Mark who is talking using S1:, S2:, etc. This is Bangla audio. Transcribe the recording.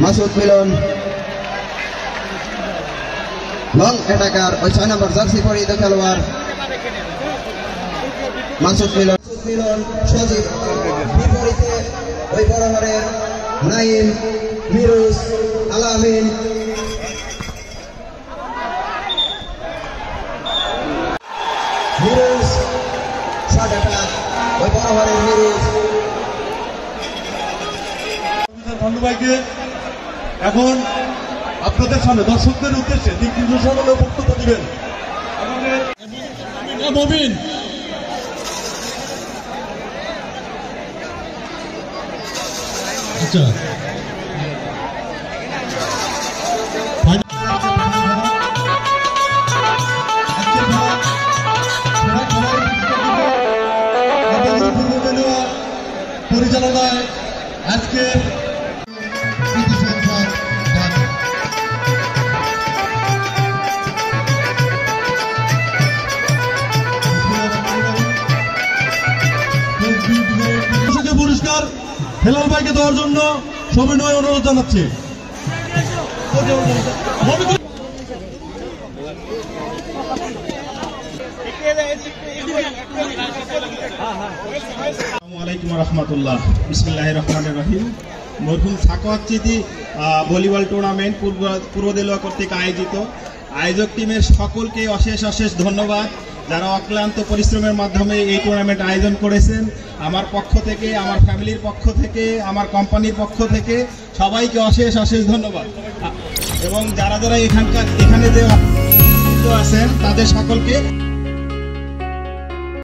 S1: মাসুদ মিলন লং অ্যাটাকার ওই 6 নম্বর জার্সি পরিহিত খেলোয়াড় মাসুদ মিলন সজীব বিপরীতে ওই বরাবরের নাইম মিরুজ আলামিন মিরুজ শট অ্যাটাক ওই বরাবরের মিরুজ
S2: ভাইকে এখন আপনাদের সামনে দর্শকদের উদ্দেশ্যে দিক নির্দেশনামূলক বক্তব্য দিবেন মবিন। আচ্ছা পরিচালনায় আজকে পুরস্কার হেলাল ভাইকে দেওয়ার জন্য সবিনয় অনুরোধ জানাচ্ছি।
S3: আসসালামু আলাইকুম রহমতুল্লাহ। বিসমিল্লাহির রহমানির রহিম। মরহুম সাখাওয়াত স্মৃতি ভলিবল টুর্নামেন্ট পূর্ব দেলোয়া কর্তৃক আয়োজিত। আয়োজক টিমের সকলকে অশেষ অশেষ ধন্যবাদ, যারা অক্লান্ত পরিশ্রমের মাধ্যমে এই টুর্নামেন্ট আয়োজন করেছেন। আমার পক্ষ থেকে, আমার ফ্যামিলির পক্ষ থেকে, আমার কোম্পানির পক্ষ থেকে সবাইকে অশেষ অশেষ ধন্যবাদ। এবং যারা যারা এখানে যে আছেন তাদের সকলকে